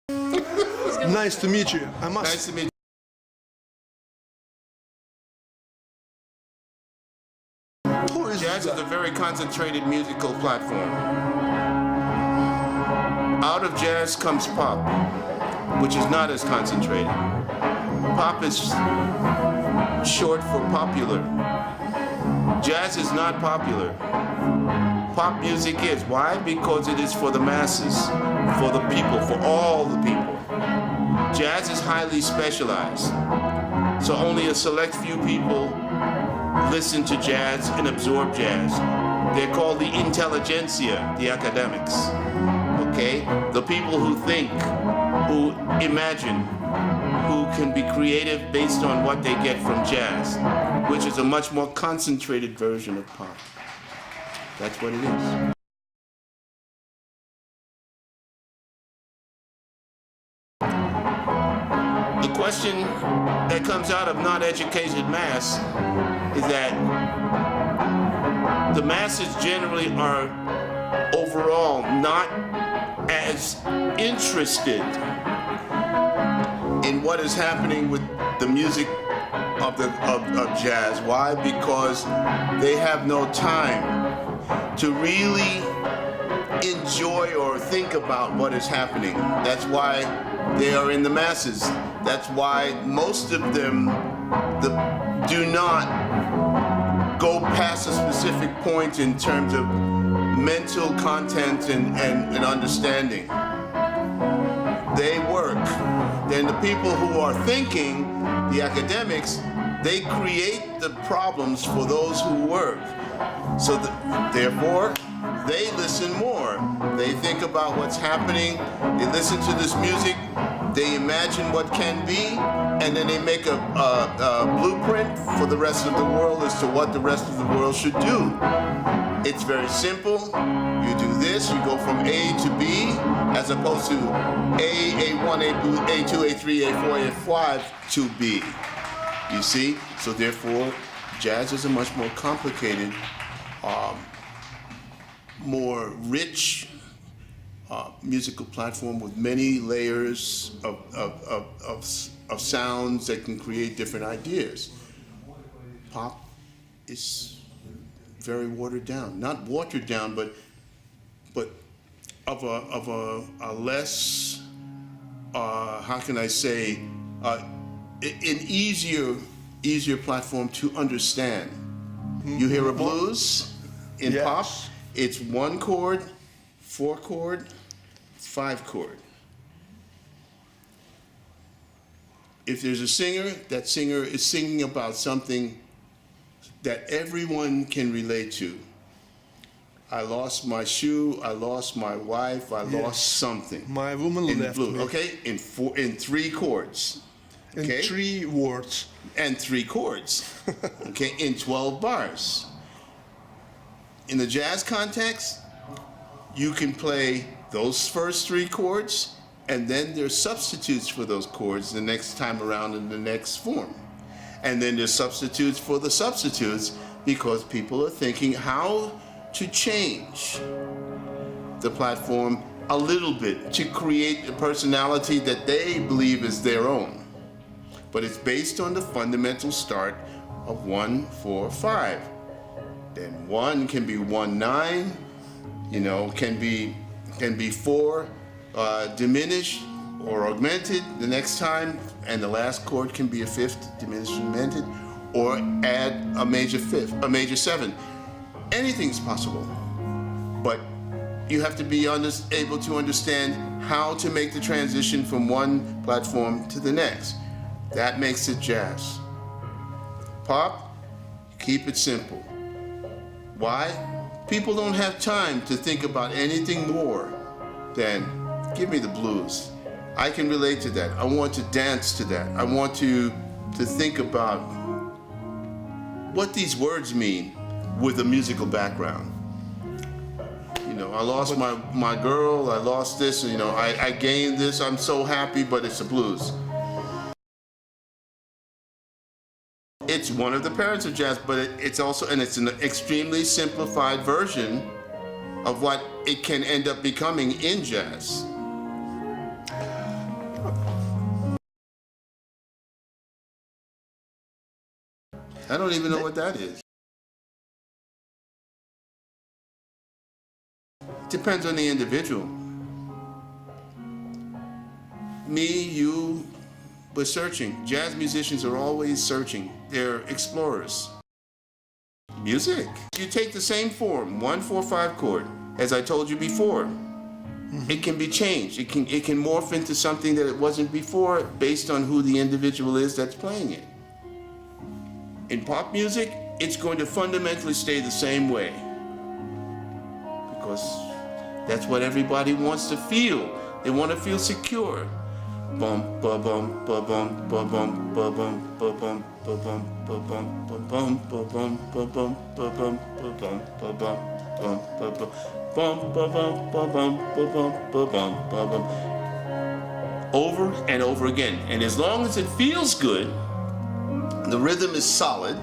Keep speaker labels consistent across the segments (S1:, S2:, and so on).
S1: Nice to meet you.
S2: Nice to meet you. Jazz is a very concentrated musical platform. Out of jazz comes pop, which is not as concentrated. Pop is short for popular. Jazz is not popular. Pop music is. Why? Because it is for the masses, for the people, for all the people. Jazz is highly specialized. So only a select few people listen to jazz and absorb jazz. They're called the intelligentsia, the academics. Okay? The people who think, who imagine, who can be creative based on what they get from jazz, which is a much more concentrated version of pop. That's what it is. The question that comes out of not-educated mass is that the masses generally are overall not as interested in what is happening with the music of jazz. Why? Because they have no time to really enjoy or think about what is happening. That's why they are in the masses. That's why most of them do not go past a specific point in terms of mental content and understanding. They work. Then the people who are thinking, the academics, they create the problems for those who work. So therefore, they listen more. They think about what's happening. They listen to this music. They imagine what can be, and then they make a blueprint for the rest of the world as to what the rest of the world should do. It's very simple. You do this, you go from A to B, as opposed to A, A1, A2, A3, A4, A5 to B. You see? So therefore, jazz is a much more complicated, more rich musical platform with many layers of sounds that can create different ideas. Pop is very watered down, not watered down, but of a less, how can I say, an easier platform to understand. You hear a blues in pop, it's 1 chord, 4 chord, 5 chord. If there's a singer, that singer is singing about something that everyone can relate to. I lost my shoe, I lost my wife, I lost something.
S1: My woman left me.
S2: Okay, in 3 chords. Okay?
S1: In 3 words.
S2: And 3 chords. Okay, in 12 bars. In the jazz context, you can play those first 3 chords, and then there's substitutes for those chords the next time around in the next form. And then there's substitutes for the substitutes, because people are thinking how to change the platform a little bit to create a personality that they believe is their own. But it's based on the fundamental start of 1, 4, 5. Then 1 can be 1, 9, you know, can be 4 diminished or augmented the next time, and the last chord can be a 5th diminished or augmented, or add a major 5th, a major 7. Anything's possible, but you have to be able to understand how to make the transition from one platform to the next. That makes it jazz. Pop, keep it simple. Why? People don't have time to think about anything more than, give me the blues. I can relate to that. I want to dance to that. I want to think about what these words mean with a musical background. You know, I lost my girl, I lost this, you know, I gained this, I'm so happy, but it's a blues. It's one of the parents of jazz, but it's also, and it's an extremely simplified version of what it can end up becoming in jazz. I don't even know what that is. Depends on the individual. Me, you, we're searching. Jazz musicians are always searching. They're explorers. Music. You take the same form, 1-4-5 chord, as I told you before. It can be changed. It can morph into something that it wasn't before based on who the individual is that's playing it. In pop music, it's going to fundamentally stay the same way. Because that's what everybody wants to feel. They want to feel secure. Bum ba bum ba bum ba bum ba bum ba bum ba bum ba bum ba bum ba bum ba bum ba bum ba bum ba bum bum ba bum bum ba bum ba bum ba bum ba bum ba bum. Over and over again. And as long as it feels good, the rhythm is solid,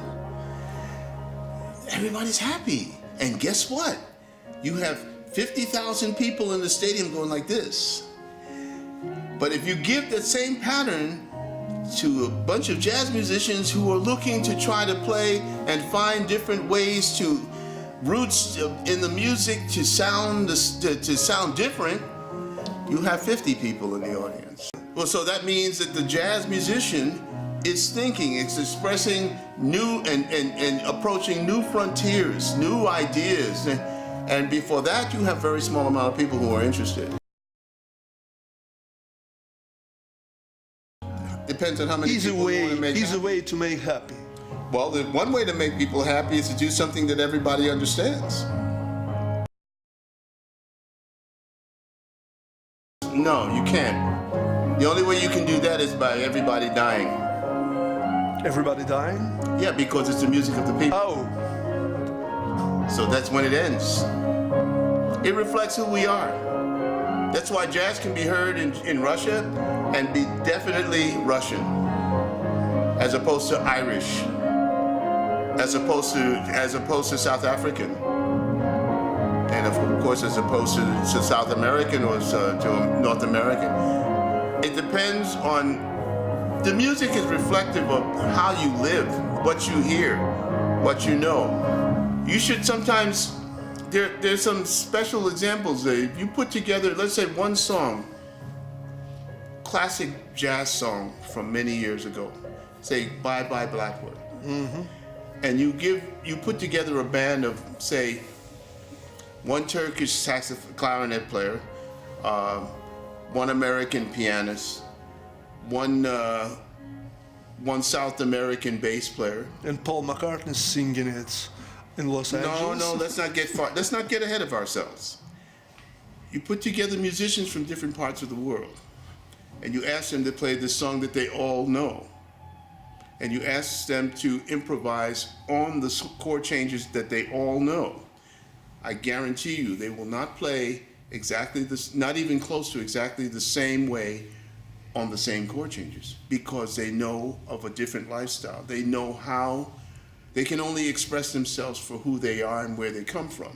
S2: everybody's happy. And guess what? You have 50,000 people in the stadium going like this. But if you give that same pattern to a bunch of jazz musicians who are looking to try to play and find different ways to roots in the music to sound different, you have 50 people in the audience. Well, so that means that the jazz musician is thinking, it's expressing new and approaching new frontiers, new ideas. And before that, you have a very small amount of people who are interested. Depends on how many people you want to make happy.
S1: Easy way to make happy.
S2: Well, the one way to make people happy is to do something that everybody understands. No, you can't. The only way you can do that is by everybody dying.
S1: Everybody dying?
S2: Yeah, because it's the music of the people.
S1: Oh.
S2: So that's when it ends. It reflects who we are. That's why jazz can be heard in Russia and be definitely Russian, as opposed to Irish, as opposed to South African, and of course as opposed to South American or to North American. It depends on, the music is reflective of how you live, what you hear, what you know. You should sometimes, there's some special examples. If you put together, let's say one song, classic jazz song from many years ago, say Bye Bye Blackwood, and you put together a band of, say, one Turkish saxophone clarinet player, one American pianist, one South American bass player,
S1: and Paul McCartney singing it in Los Angeles.
S2: No, let's not get far. Let's not get ahead of ourselves. You put together musicians from different parts of the world, and you ask them to play this song that they all know, and you ask them to improvise on the chord changes that they all know. I guarantee you, they will not play exactly this, not even close to exactly the same way on the same chord changes, because they know of a different lifestyle. They know how they can only express themselves for who they are and where they come from.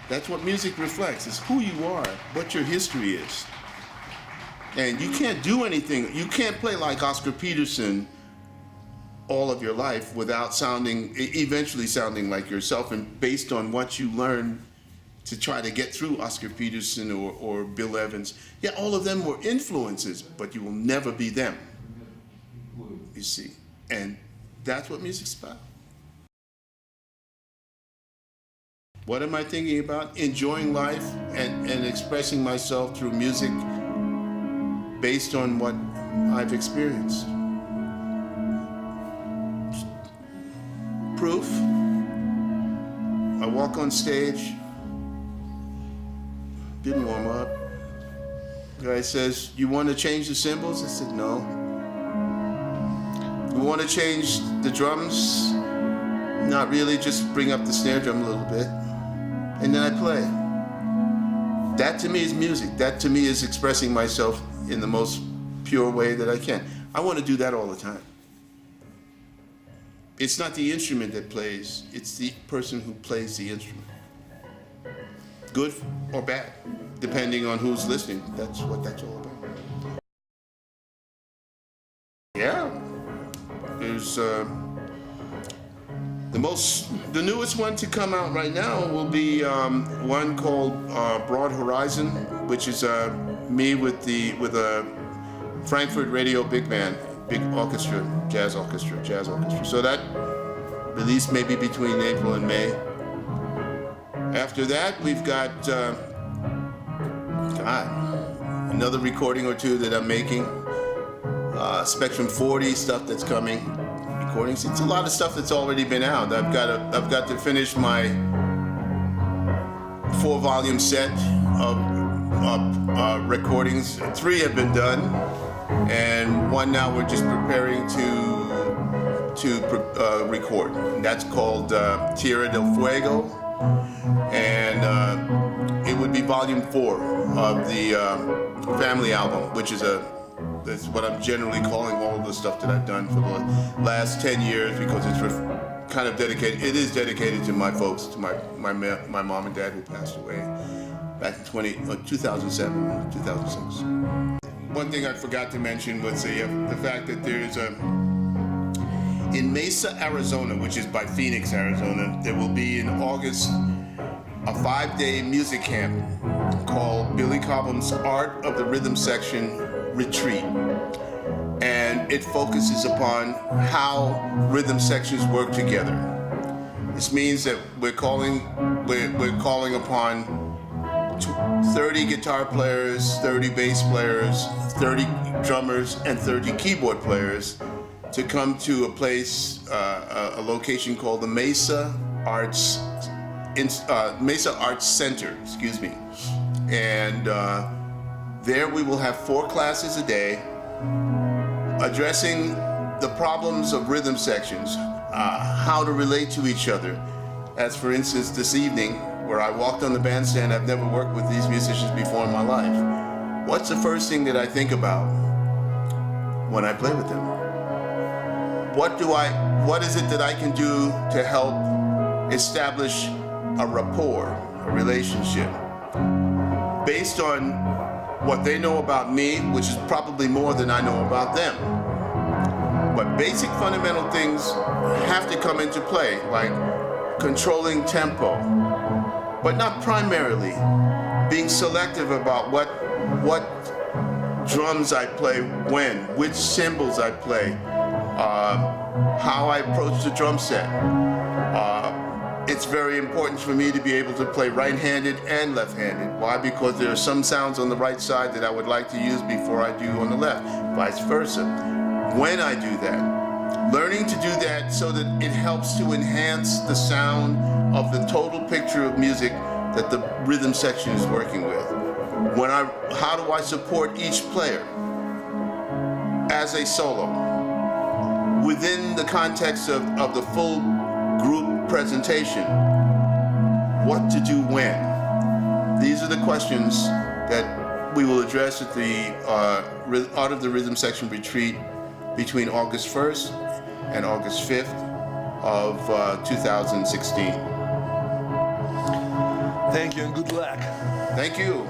S2: That's what music reflects, is who you are, what your history is. And you can't do anything, you can't play like Oscar Peterson all of your life without eventually sounding like yourself, and based on what you learn to try to get through Oscar Peterson or Bill Evans. Yeah, all of them were influences, but you will never be them, you see. And that's what music's about. What am I thinking about? Enjoying life and expressing myself through music based on what I've experienced. Proof. I walk on stage, didn't warm up. The guy says, "You want to change the cymbals?" I said, "No." "You want to change the drums?" "Not really, just bring up the snare drum a little bit." And then I play. That to me is music. That to me is expressing myself in the most pure way that I can. I want to do that all the time. It's not the instrument that plays, it's the person who plays the instrument. Good or bad, depending on who's listening. That's what that's all about. Yeah. There's The newest one to come out right now will be one called Broad Horizon, which is me with a Frankfurt Radio big band, big orchestra, jazz orchestra. So that released maybe between April and May. After that, we've got another recording or two that I'm making. Spectrum 40 stuff that's coming. Recordings. It's a lot of stuff that's already been out. I've got to finish my 4-volume set of recordings. 3 have been done, and 1 now we're just preparing to record. And that's called Tierra del Fuego, and it would be volume 4 of the family album, which is that's what I'm generally calling all of the stuff that I've done for the last 10 years, because it's kind of dedicated. It is dedicated to my folks, to my mom and dad who passed away back in 2007, 2006. One thing I forgot to mention was the fact that there's in Mesa, Arizona, which is by Phoenix, Arizona, there will be in August a 5-day music camp called Billy Cobham's Art of the Rhythm Section Retreat, and it focuses upon how rhythm sections work together. This means that we're calling upon 30 guitar players, 30 bass players, 30 drummers, and 30 keyboard players to come to a place, a location called the Mesa Arts Center, and there we will have 4 classes a day addressing the problems of rhythm sections, how to relate to each other. As for instance, this evening, where I walked on the bandstand, I've never worked with these musicians before in my life. What's the first thing that I think about when I play with them? What is it that I can do to help establish a rapport, a relationship, based on what they know about me, which is probably more than I know about them. But basic fundamental things have to come into play, like controlling tempo, but not primarily. Being selective about what drums I play when, which cymbals I play, how I approach the drum set. It's very important for me to be able to play right-handed and left-handed. Why? Because there are some sounds on the right side that I would like to use before I do on the left, vice versa. When I do that, learning to do that so that it helps to enhance the sound of the total picture of music that the rhythm section is working with. How do I support each player as a solo within the context of the full group presentation? What to do when? These are the questions that we will address at the Art of the Rhythm Section Retreat between August 1st and August 5th of 2016.
S1: Thank you and good luck.
S2: Thank you.